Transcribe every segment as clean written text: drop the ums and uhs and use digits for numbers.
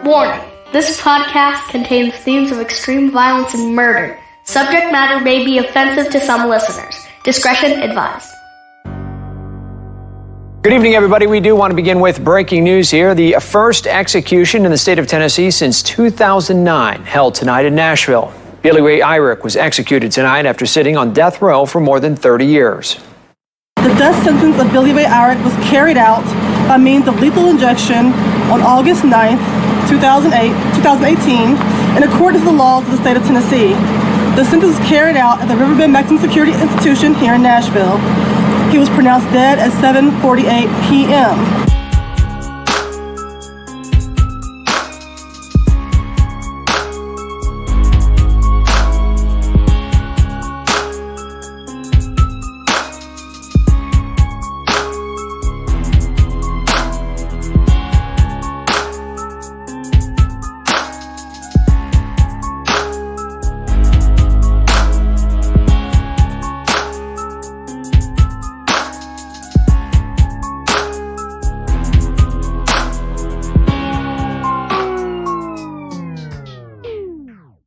Warning, this podcast contains themes of extreme violence and murder. Subject matter may be offensive to some listeners. Discretion advised. Good evening, everybody. We do want to begin with breaking news here. The first execution in the state of Tennessee since 2009 held tonight in Nashville. William Ray Irick was executed tonight after sitting on death row for more than 30 years. The death sentence of William Ray Irick was carried out by means of lethal injection on August 9th, 2018, in accordance with the laws of the state of Tennessee. The sentence was carried out at the Riverbend Maximum Security Institution here in Nashville. He was pronounced dead at 7:48 p.m.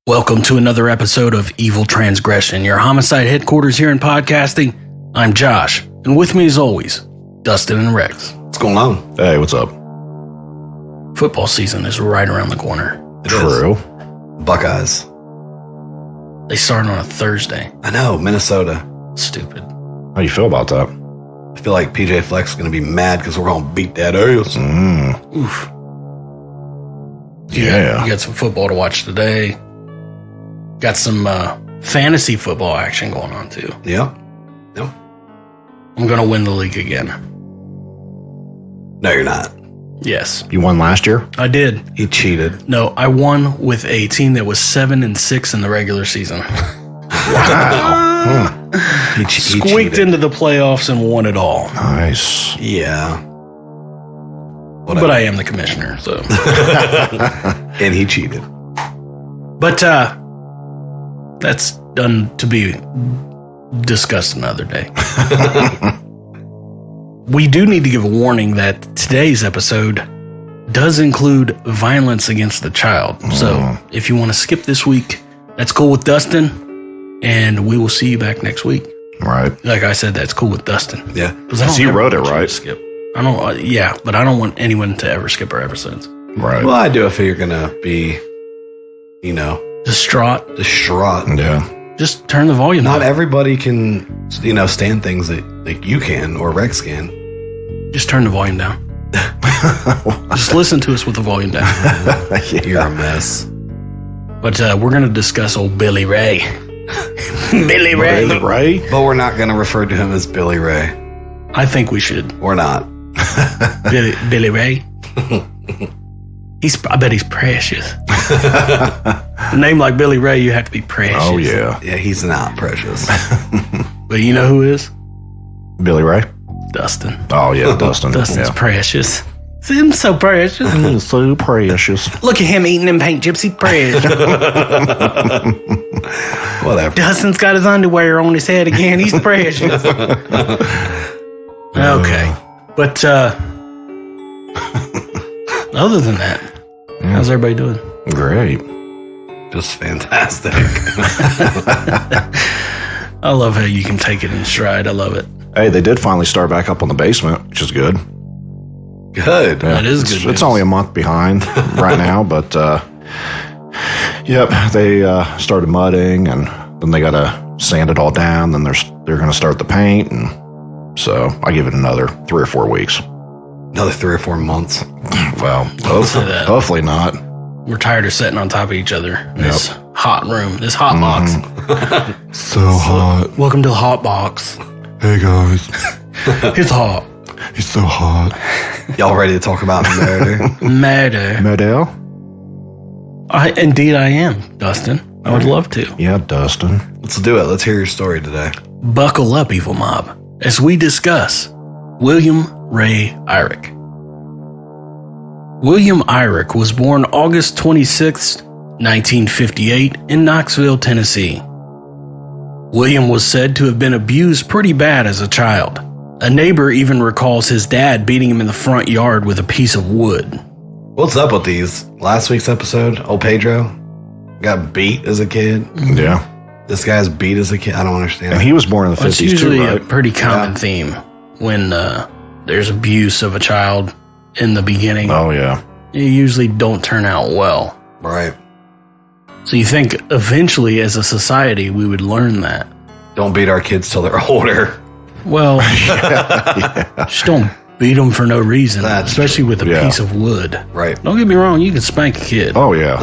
Welcome to another episode of Evil Transgression, your homicide headquarters here in podcasting. I'm Josh, and with me as always, Dustin and Rex. What's going on? Hey, what's up? Football season is right around the corner. True. Buckeyes. They start on a Thursday. I know, Minnesota. Stupid. How do you feel about that? I feel like PJ Fleck's going to be mad because we're going to beat that ass. Oof. Yeah. You got some football to watch today. Got some fantasy football action going on, too. Yeah. I'm going to win the league again. No, you're not. Yes. You won last year? I did. He cheated. No, I won with a team that was 7-6 in the regular season. Wow. He Squeaked cheated. into the playoffs and won it all. Nice. Yeah. But I am the commissioner, so. And he cheated. But that's done to be discussed another day. We do need to give a warning that today's episode does include violence against the child. So if you want to skip this week, that's cool with Dustin, and we will see you back next week. Right. Like I said, that's cool with Dustin. Yeah. Because you wrote it, right? Skip. I don't. Yeah, but I don't want anyone to ever skip our episodes. Right. Well, I do if you're going to be, Distraught. Yeah. Just turn the volume Not down. everybody can, stand things that you can or Rex can. Just turn the volume down. Just listen to us with the volume down. You're a mess. But we're going to discuss old Billy Ray. Billy Ray. Billy Ray? But we're not going to refer to him as Billy Ray. I think we should. We're not. Billy Ray. I bet he's precious. A name like Billy Ray, you have to be precious. Oh, yeah. Yeah, he's not precious. But you know who is? Billy Ray? Dustin. Oh, yeah, Dustin. Dustin's precious. Him's so precious. He's so precious. Look at him eating them paint gypsy precious. Whatever. Dustin's got his underwear on his head again. He's precious. Okay. But other than that, how's everybody doing? Great. Just fantastic. I love how you can take it in stride. I love it. Hey, they did finally start back up on the basement, which is good. Good. Yeah, That is good news. It's only a month behind right now, but yep, they started mudding, and then they got to sand it all down. Then they're going to start the paint, and so I give it another 3 or 4 weeks. Another 3 or 4 months. Well, hopefully not. We're tired of sitting on top of each other in this hot room, this hot box. So hot. Welcome to the hot box. Hey guys, It's hot. it's so hot. Y'all ready to talk about murder? Murder. Modell? Indeed I am, Dustin. I would love to. Yeah, Dustin. Let's do it. Let's hear your story today. Buckle up, Evil Mob, as we discuss William Ray Irick. William Irick was born August 26, 1958, in Knoxville, Tennessee. William was said to have been abused pretty bad as a child. A neighbor even recalls his dad beating him in the front yard with a piece of wood. What's up with these? Last week's episode, old Pedro got beat as a kid. Yeah. This guy's beat as a kid. I don't understand. And he was born in the 50s It's usually too, right? a pretty common theme when there's abuse of a child in the beginning. Oh, yeah. You usually don't turn out well. Right. So you think eventually as a society we would learn that. Don't beat our kids till they're older. Well, just don't beat them for no reason, That's especially with a piece of wood. Right. Don't get me wrong, you can spank a kid. Oh, yeah.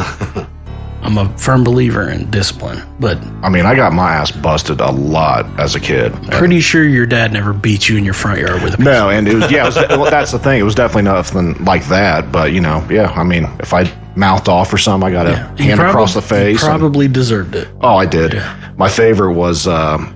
I'm a firm believer in discipline, but I mean, I got my ass busted a lot as a kid. pretty sure your dad never beat you in your front yard with a piece. No, and it was, well, that's the thing. It was definitely nothing like that. But, I mean, if I mouthed off or something, I got a hand across the face. You probably deserved it. Oh, I did. Yeah. My favorite was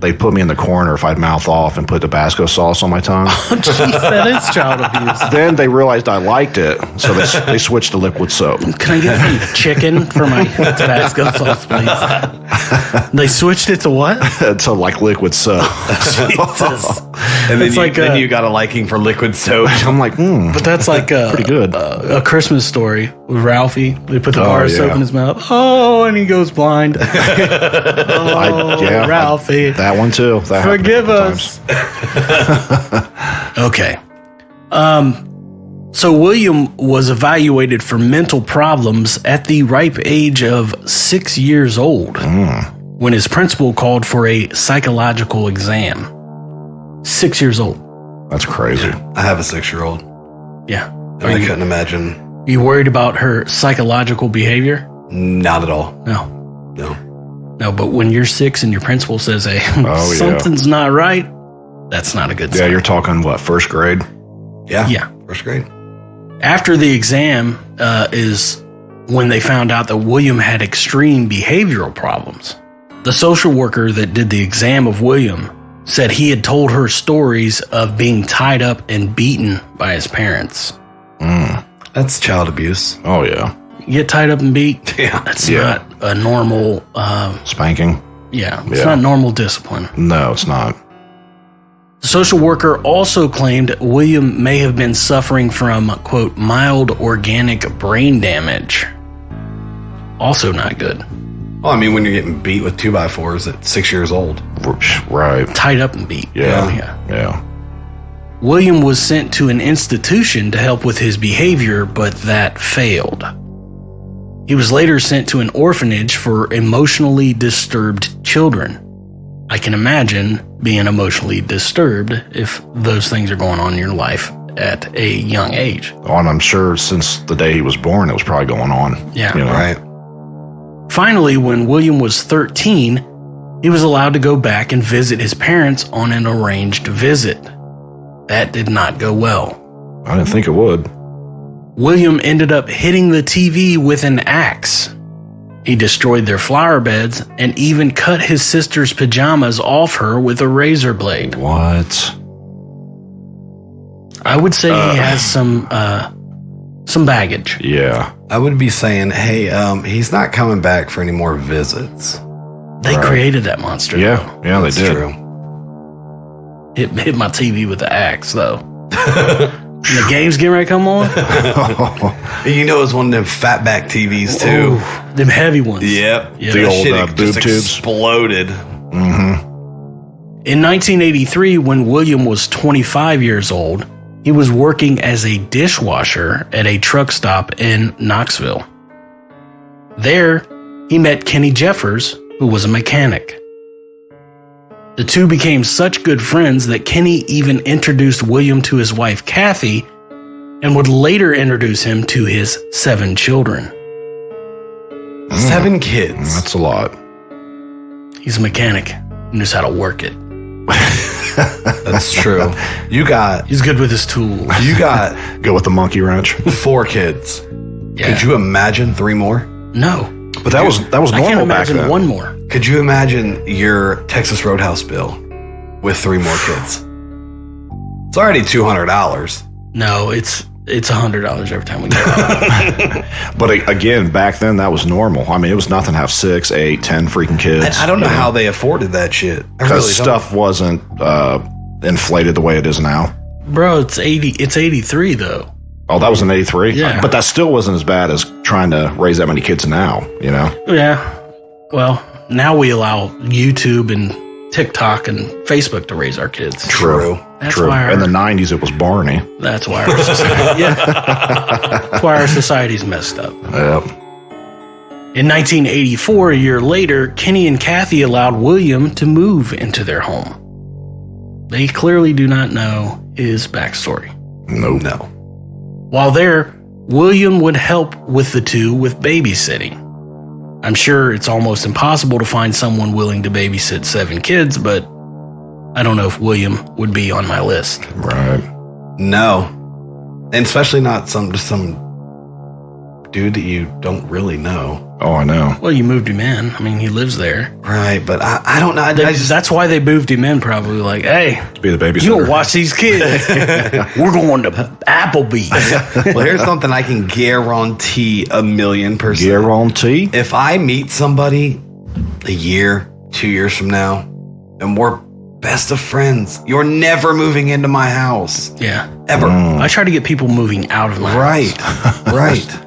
they'd put me in the corner if I'd mouth off and put Tabasco sauce on my tongue. Jeez, that is child abuse. Then they realized I liked it, so they switched to liquid soap. Can I get some chicken for my Tabasco sauce, please? They switched it to what? To like liquid soap. Jesus. And It's like then a- you got a liking for liquid soap. I'm like, But that's like pretty good. A Christmas Story with Ralphie. They put the bar of soap yeah. in his mouth. Oh, and he goes blind. Ralphie. That one too. That happened Forgive a couple us. Okay. So William was evaluated for mental problems at the ripe age of 6 years old when his principal called for a psychological exam. 6 years old. times. That's crazy. I have a 6-year-old. Yeah. And I couldn't imagine. You worried about her psychological behavior? Not at all. No. No. No, but when you're 6 and your principal says, hey, Oh, yeah. something's not right, that's not a good Yeah, sign. you're talking what, first grade? Yeah. Yeah. First grade. After the exam is when they found out that William had extreme behavioral problems. The social worker that did the exam of William said he had told her stories of being tied up and beaten by his parents. That's child abuse. Oh yeah. You get tied up and beat? Yeah. That's Yeah. not a normal, Spanking? it's Yeah. not normal discipline. No, it's not. The social worker also claimed William may have been suffering from, quote, mild organic brain damage. Also not good. Well, I mean, when you're getting beat with 2x4s at 6 years old. Right. Tied up and beat. Yeah. William was sent to an institution to help with his behavior, but that failed. He was later sent to an orphanage for emotionally disturbed children. I can imagine being emotionally disturbed if those things are going on in your life at a young age. Oh, and I'm sure since the day he was born, it was probably going on. Yeah. You know? Right. Finally, when William was 13, he was allowed to go back and visit his parents on an arranged visit. That did not go well. I didn't think it would. William ended up hitting the TV with an axe. He destroyed their flower beds and even cut his sister's pajamas off her with a razor blade. What? I would say he has some baggage. Yeah. I would be saying, hey, he's not coming back for any more visits. They created that monster. Yeah. though. Yeah, they That's did. true. Hit my TV with the axe, though. And the game's getting ready to come on? You know, it's one of them fatback TVs, too. Ooh, them heavy ones. Yep. Yeah. The That old, shit boob just tubes. exploded. In 1983, when William was 25 years old, he was working as a dishwasher at a truck stop in Knoxville. There, he met Kenny Jeffers, who was a mechanic. The two became such good friends that Kenny even introduced William to his wife, Kathy, and would later introduce him to his 7 children. 7 kids. That's a lot. He's a mechanic. He knows how to work it. That's true. He's good with his tools. You got Go with the monkey wrench. 4 kids. Yeah. Could you imagine 3 more? No. But that was I can't normal back imagine then. one more. Could you imagine your Texas Roadhouse bill with 3 more kids? It's already $200. No, it's $100 every time we go out. But again, back then that was normal. I mean, it was nothing to have 6, 8, 10 freaking kids. I don't know how they afforded that shit. I because really don't. stuff wasn't inflated the way it is now. Bro, it's 83 though. Oh, that was in 83? Yeah. But that still wasn't as bad as trying to raise that many kids now, you know? Yeah. Well, now we allow YouTube and TikTok and Facebook to raise our kids. True. That's True. why In the 90s, it was Barney. That's why our society. That's why our society's messed up. Yep. In 1984, a year later, Kenny and Kathy allowed William to move into their home. They clearly do not know his backstory. No. While there, William would help with the two with babysitting. I'm sure it's almost impossible to find someone willing to babysit 7 kids, but I don't know if William would be on my list. Right. No. And especially not some dude that you don't really know. Oh, I know. Well, you moved him in. I mean, he lives there. Right, but I don't know. That's why they moved him in, probably. Like, hey, To be the babysitter. you don't watch these kids. We're going to Applebee's. Well, here's something I can guarantee 1,000,000%. Guarantee? If I meet somebody a year, 2 years from now, and we're best of friends, you're never moving into my house. Yeah. Ever. I try to get people moving out of my Right. house. Right.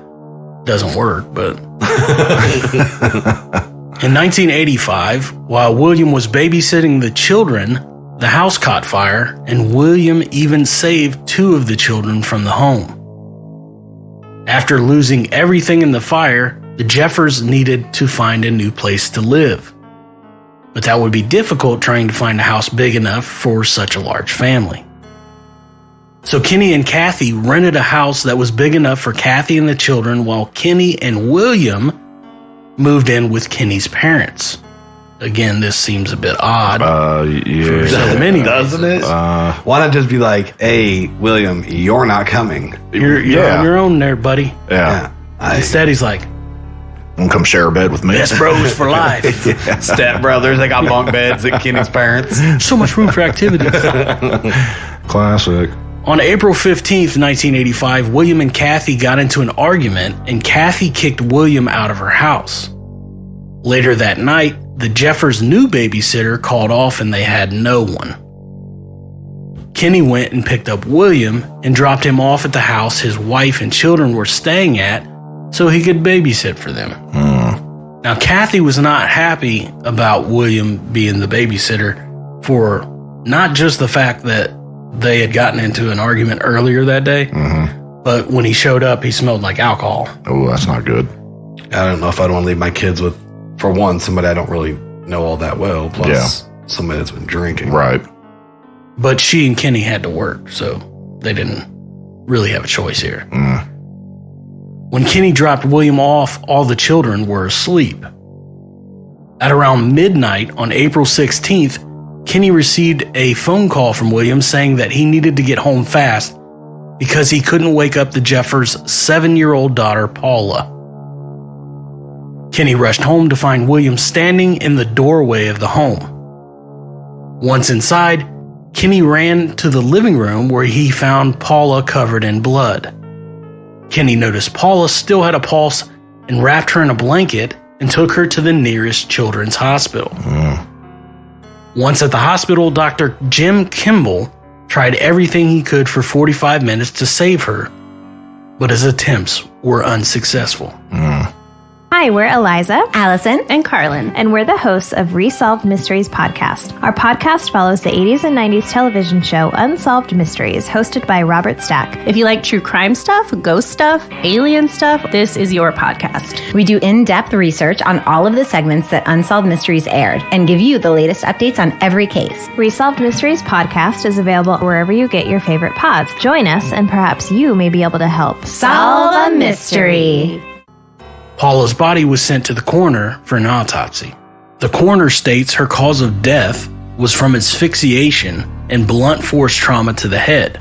Doesn't work, but... In 1985, while William was babysitting the children, the house caught fire, and William even saved 2 of the children from the home. After losing everything in the fire, the Jeffers needed to find a new place to live. But that would be difficult trying to find a house big enough for such a large family. So Kenny and Kathy rented a house that was big enough for Kathy and the children, while Kenny and William moved in with Kenny's parents. Again, this seems a bit odd. Yeah. So many Doesn't it? Why not just be like, hey, William, you're not coming. You're on your own there, buddy. Yeah. Instead, he's like, Don't come share a bed with me. best bros for life. Step brothers, they got bunk beds at Kenny's parents. So much room for activity. Classic. On April 15th, 1985, William and Kathy got into an argument, and Kathy kicked William out of her house. Later that night, the Jeffers' new babysitter called off and they had no one. Kenny went and picked up William and dropped him off at the house his wife and children were staying at so he could babysit for them. Now, Kathy was not happy about William being the babysitter for not just the fact that they had gotten into an argument earlier that day, but when he showed up, he smelled like alcohol. Oh, that's not good. I don't know if I'd want to leave my kids with, for one, somebody I don't really know all that well, plus somebody that's been drinking. Right. But she and Kenny had to work, so they didn't really have a choice here. When Kenny dropped William off, all the children were asleep. At around midnight on April 16th, Kenny received a phone call from William saying that he needed to get home fast because he couldn't wake up the Jeffers' 7-year-old daughter, Paula. Kenny rushed home to find William standing in the doorway of the home. Once inside, Kenny ran to the living room where he found Paula covered in blood. Kenny noticed Paula still had a pulse and wrapped her in a blanket and took her to the nearest children's hospital. Once at the hospital, Dr. Jim Kimball tried everything he could for 45 minutes to save her, but his attempts were unsuccessful. Hi, we're Eliza, Allison, and Carlin, and we're the hosts of Resolved Mysteries podcast. Our podcast follows the 80s and 90s television show Unsolved Mysteries, hosted by Robert Stack. If you like true crime stuff, ghost stuff, alien stuff, this is your podcast. We do in-depth research on all of the segments that Unsolved Mysteries aired and give you the latest updates on every case. Resolved Mysteries podcast is available wherever you get your favorite pods. Join us, and perhaps you may be able to help Solve a mystery. Paula's body was sent to the coroner for an autopsy. The coroner states her cause of death was from asphyxiation and blunt force trauma to the head,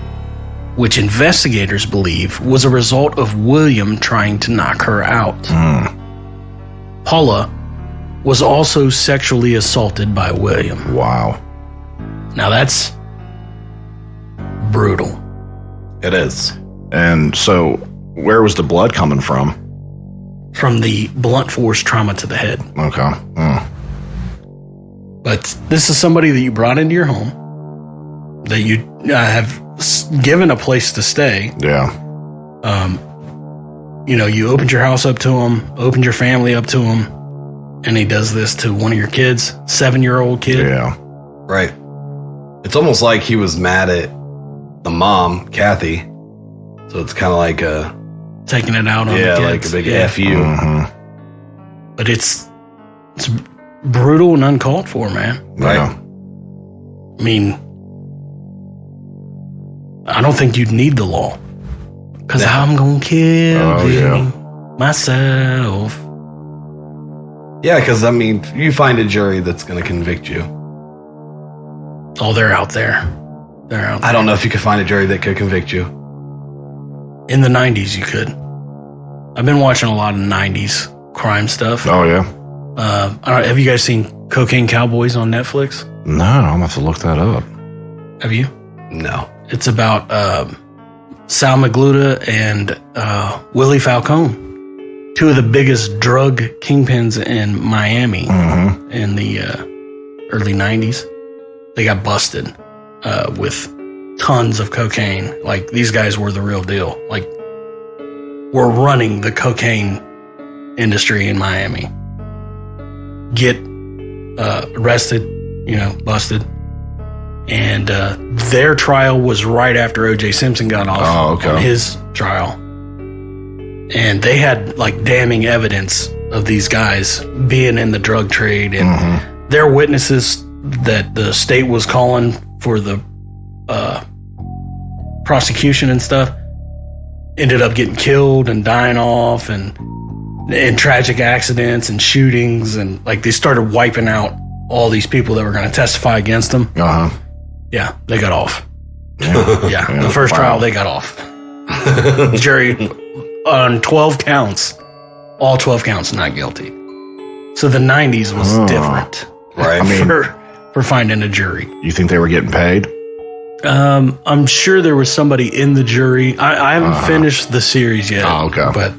which investigators believe was a result of William trying to knock her out. Paula was also sexually assaulted by William. Wow. Now that's brutal. It is. And so, where was the blood coming from? From the blunt force trauma to the head. Okay. But this is somebody that you brought into your home, that you have given a place to stay, Yeah. You opened your house up to him, opened your family up to him, and he does this to one of your kids, 7-year-old kid. Yeah. Right. It's almost like he was mad at the mom, Kathy. So it's kind of like taking it out on the kids. like a big F you. Mm-hmm. But it's brutal and uncalled for, man. Right. Yeah. I mean, I don't think you'd need the law. Because I'm going to kill you myself. Yeah, because, I mean, you find a jury that's going to convict you. Oh, they're out there. They're out there. I don't know if you could find a jury that could convict you. In the 90s, you could. I've been watching a lot of 90s crime stuff. Oh, yeah. Have you guys seen Cocaine Cowboys on Netflix? No, I'm going to have to look that up. Have you? No. It's about Sal Magluta and Willie Falcone, two of the biggest drug kingpins in Miami in the early 90s. They got busted with tons of cocaine. Like, these guys were the real deal. Like, we're running the cocaine industry in Miami. Get arrested, busted. And their trial was right after O.J. Simpson got off on his trial. And they had, like, damning evidence of these guys being in the drug trade. And their witnesses that the state was calling for the prosecution and stuff ended up getting killed and dying off and tragic accidents and shootings. And, like, they started wiping out all these people that were going to testify against them. Yeah, they got off. Yeah, the first trial, they got off. The jury on 12 counts, all 12 counts, not guilty. So the 90s was different, right? I mean, for finding a jury. You think they were getting paid? I'm sure there was somebody in the jury. I haven't finished the series yet. Oh, okay. But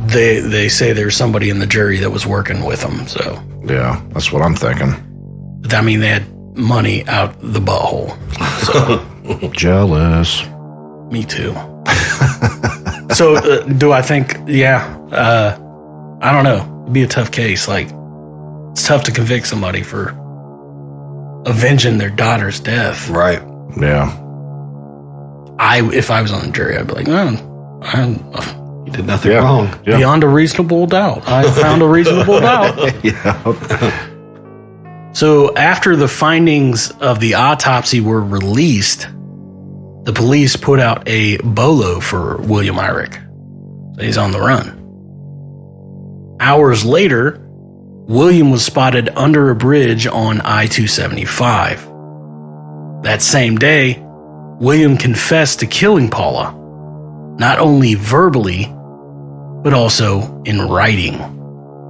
they say there's somebody in the jury that was working with them. So yeah, that's what I'm thinking. But I mean, they had money out the butthole. So jealous. Me too. So do I think? Yeah. I don't know. It'd be a tough case. Like, it's tough to convict somebody for avenging their daughter's death. Right. Yeah. If I was on the jury, I'd be like, you did nothing wrong. Yeah. Beyond a reasonable doubt. I found a reasonable doubt. Yeah. So after the findings of the autopsy were released, the police put out a bolo for William Irick. So he's on the run. Hours later, William was spotted under a bridge on I-275. That same day, William confessed to killing Paula, not only verbally, but also in writing.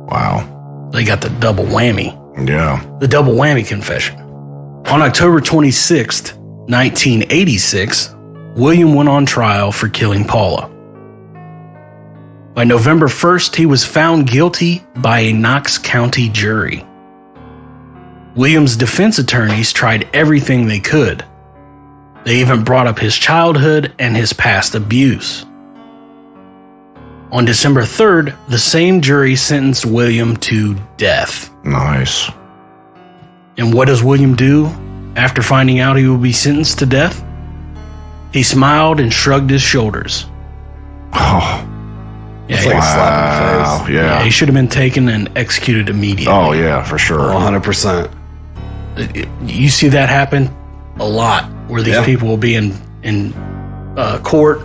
Wow. They got the double whammy. Yeah. The double whammy confession. On October 26th, 1986, William went on trial for killing Paula. By November 1st, he was found guilty by a Knox County jury. William's defense attorneys tried everything they could. They even brought up his childhood and his past abuse. On December 3rd, the same jury sentenced William to death. Nice. And what does William do after finding out he will be sentenced to death? He smiled and shrugged his shoulders. Oh. Yeah, it's like a slap in the face. Yeah. He should have been taken and executed immediately. Oh, yeah, for sure. 100%. You see that happen a lot, where these people will be in court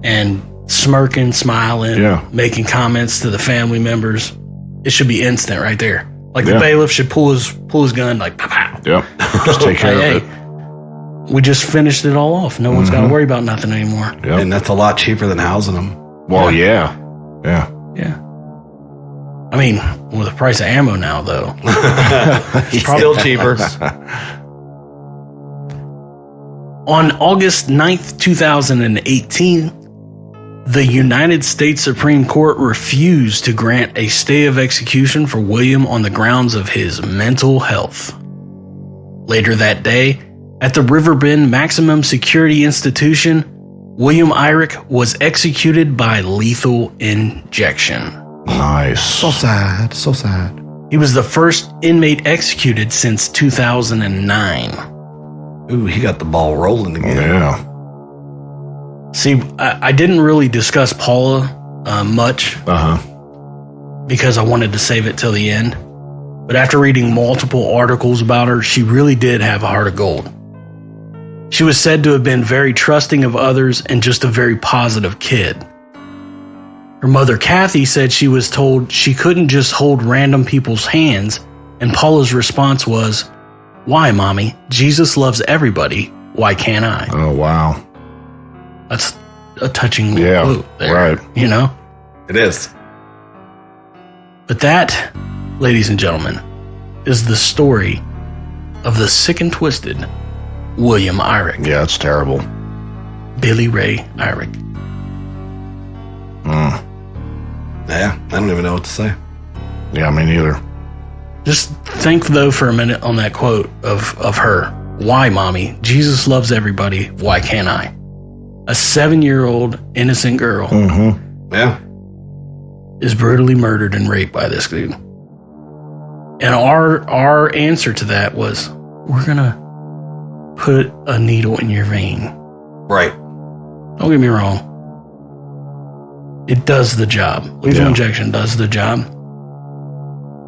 and smirking, smiling, making comments to the family members. It should be instant right there. Like the bailiff should pull his gun, like, pow, pow. Yep. Just take care of it. We just finished it all off. No one's got to worry about nothing anymore. Yep. And that's a lot cheaper than housing them. Well, yeah. Yeah. I mean, with the price of ammo now, though. Still cheaper. On August 9th, 2018, the United States Supreme Court refused to grant a stay of execution for William on the grounds of his mental health. Later that day, at the Riverbend Maximum Security Institution, William Irick was executed by lethal injection. Nice. So sad. So sad. He was the first inmate executed since 2009. Ooh, he got the ball rolling again. Yeah. See, I didn't really discuss Paula much because I wanted to save it till the end. But after reading multiple articles about her, she really did have a heart of gold. She was said to have been very trusting of others and just a very positive kid. Her mother, Kathy, said she was told she couldn't just hold random people's hands, and Paula's response was, "Why, Mommy? Jesus loves everybody. Why can't I?" Oh, wow. That's a touching little quote there, right. You know? It is. But that, ladies and gentlemen, is the story of the sick and twisted William Irick. Yeah, it's terrible. Billy Ray Irick. Yeah, I don't even know what to say. Yeah, me neither. Just think, though, for a minute on that quote of her. "Why, Mommy? Jesus loves everybody. Why can't I?" A 7-year-old innocent girl Yeah. is brutally murdered and raped by this dude. And our answer to that was, we're going to put a needle in your vein. Right. Don't get me wrong. It does the job. Lethal injection does the job.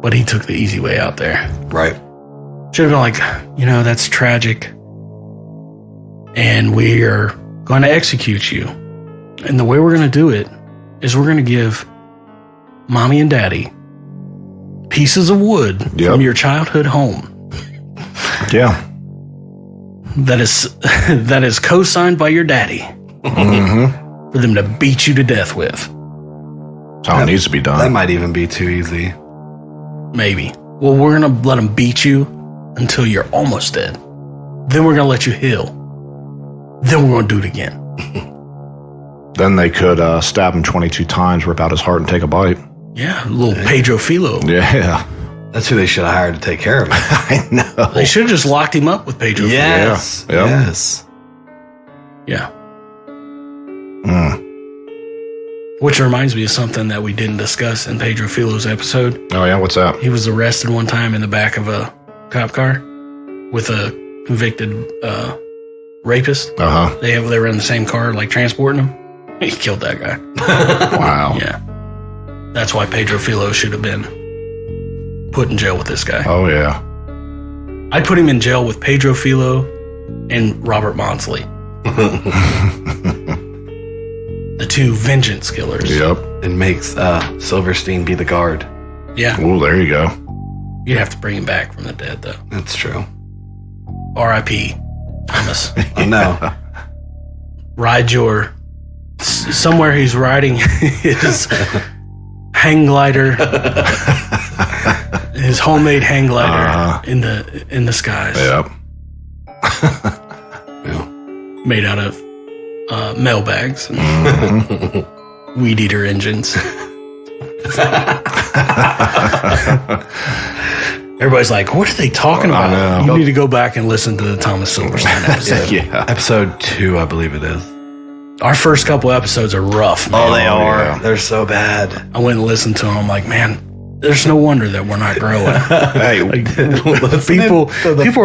But he took the easy way out there. Right. Should have been like, that's tragic. And we are going to execute you. And the way we're going to do it is we're going to give Mommy and Daddy pieces of wood from your childhood home. Yeah. That is co-signed by your daddy. For them to beat you to death with. That's how it needs to be done. That might even be too easy. Maybe. Well, we're going to let them beat you until you're almost dead. Then we're going to let you heal. Then we're going to do it again. Then they could stab him 22 times, rip out his heart, and take a bite. Yeah, a little Pedro Filo. Yeah. That's who they should have hired to take care of him. I know. They should have just locked him up with Pedro Yes. Yeah. Yes. Filo. Yeah. Which reminds me of something that we didn't discuss in Pedro Filo's episode. Oh, yeah? What's that? He was arrested one time in the back of a cop car with a convicted rapist. They were in the same car, like transporting him. He killed that guy. Wow. Yeah. That's why Pedro Filo should have been put in jail with this guy. Oh, yeah. I'd put him in jail with Pedro Filo and Robert Monsley. The two vengeance killers. Yep. And makes Silverstein be the guard. Yeah. Oh, there you go. You'd have to bring him back from the dead, though. That's true. R.I.P. Thomas. I know. Ride your... Somewhere he's riding his hang glider, his homemade hang glider in the skies. Yep. Made out of mailbags and weed eater engines. Everybody's like, what are they talking about? You need to go back and listen to the Thomas Silverstein episode. Episode 2, I believe it is. Our first couple episodes are rough, man. Oh, they are. Yeah. They're so bad. I went and listened to them. I'm like, man, there's no wonder that we're not growing. Hey, people are like,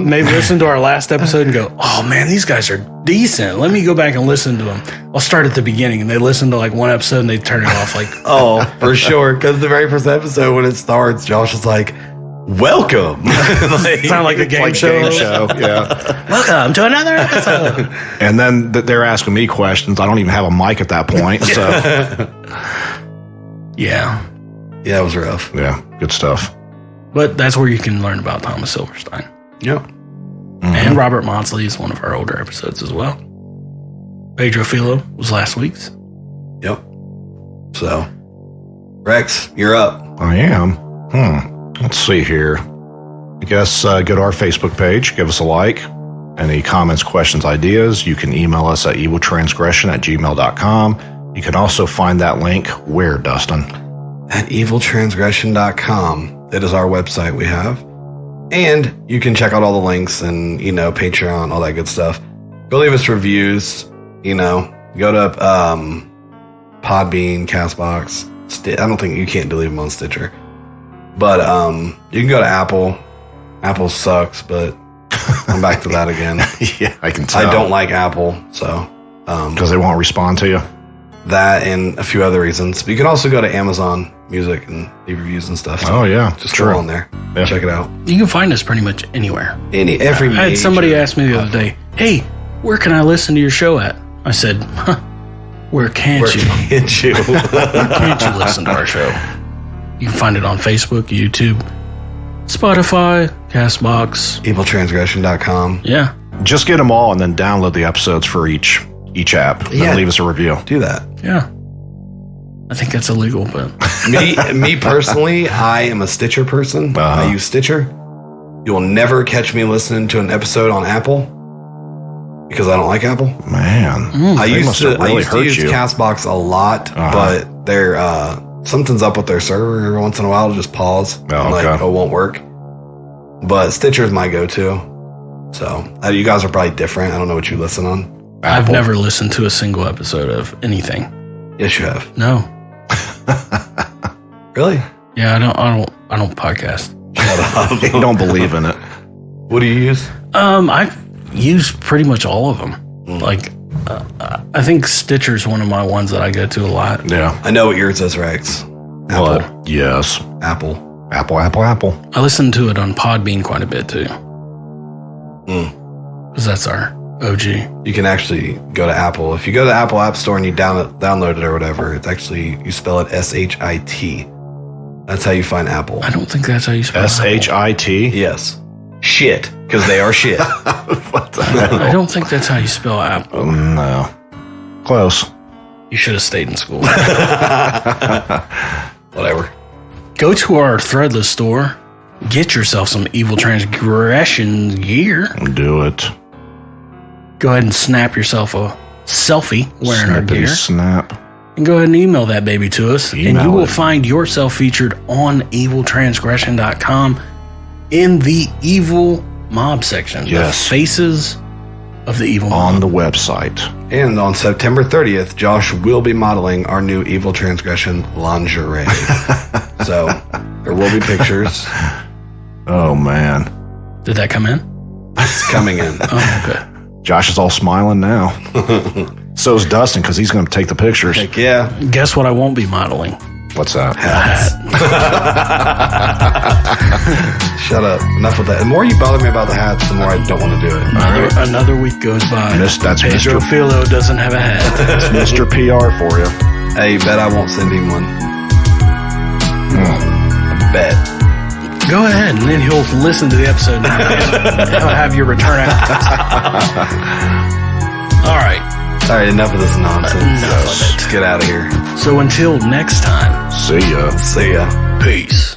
they listen to our last episode and go, oh man, these guys are decent. Let me go back and listen to them. I'll start at the beginning, and they listen to like one episode and they turn it off. Like, oh, for sure. Because the very first episode, when it starts, Josh is like, welcome. Sound like a game show. Yeah. Welcome to another episode. And then they're asking me questions. I don't even have a mic at that point. So yeah, it was rough. Yeah, good stuff. But that's where you can learn about Thomas Silverstein. Yep. And Robert Monsley is one of our older episodes as well. Pedro Filo was last week's. Yep. So, Rex, you're up. I am. Let's see here. I guess go to our Facebook page, give us a like. Any comments, questions, ideas, you can email us at eviltransgression@gmail.com. You can also find that link where, Dustin? At eviltransgression.com. That is our website we have. And you can check out all the links and, Patreon, all that good stuff. Go leave us reviews. You know, go to Podbean, Castbox. I don't think you can't delete them on Stitcher. But you can go to Apple. Apple sucks, but I'm back to that again. Yeah, I can tell. I don't like Apple, so because they won't respond to you. That and a few other reasons. But you can also go to Amazon Music and leave reviews and stuff. So oh yeah, just go on there. Yeah. Check it out. You can find us pretty much anywhere. Every I had somebody ask me the other day, "Hey, where can I listen to your show at?" I said, "Where can't you? Where can't you listen to our show?" You can find it on Facebook, YouTube, Spotify, Castbox, eviltransgression.com. Yeah. Just get them all and then download the episodes for each app. Yeah. Then leave us a review. Do that. Yeah. I think that's illegal, but me personally, I am a Stitcher person. I use Stitcher. You will never catch me listening to an episode on Apple because I don't like Apple. Man, I used to use Castbox a lot, but they're something's up with their server. Every once in a while, it'll just pause. It won't work. But Stitcher's my go-to. So you guys are probably different. I don't know what you listen on. I've never listened to a single episode of anything. Yes, you have. No. Really? Yeah, I don't podcast. Shut up. I don't believe in it. What do you use? I've used pretty much all of them. Like, I think Stitcher's one of my ones that I go to a lot. Yeah. I know what yours is, Rex. Apple. What? Yes. Apple. Apple. I listen to it on Podbean quite a bit too. Because that's our OG. You can actually go to Apple. If you go to the Apple App Store and you download it or whatever, it's actually, you spell it S-H-I-T. That's how you find Apple. I don't think that's how you spell S-H-I-T? Yes. Shit. Because they are shit. What the hell? I don't think that's how you spell Apple. No. Close. You should have stayed in school. Whatever. Go to our Threadless store. Get yourself some Evil Transgression gear. Do it. Go ahead and snap yourself a selfie wearing our gear. Snap. And go ahead and email that baby to us. And you will find yourself featured on eviltransgression.com in the Evil Mob section. Yes. The faces of the Evil Mob. On the website. And on September 30th, Josh will be modeling our new Evil Transgression lingerie. So there will be pictures. Oh, man. Did that come in? It's coming in. Oh, okay. Josh is all smiling now. So is Dustin, because he's going to take the pictures. Heck yeah. Guess what I won't be modeling? What's that? Hats. Shut up. Enough with that. The more you bother me about the hats, the more I don't want to do it. Another week goes by. That's Pedro Mr. Philo doesn't have a hat. That's Mr. PR for you. Hey, bet I won't send him one. I bet. Go ahead, and then he'll listen to the episode and he'll have your return address. All right. All right, enough of this nonsense. Enough of it. Let's get out of here. So until next time. See ya. See ya. Peace.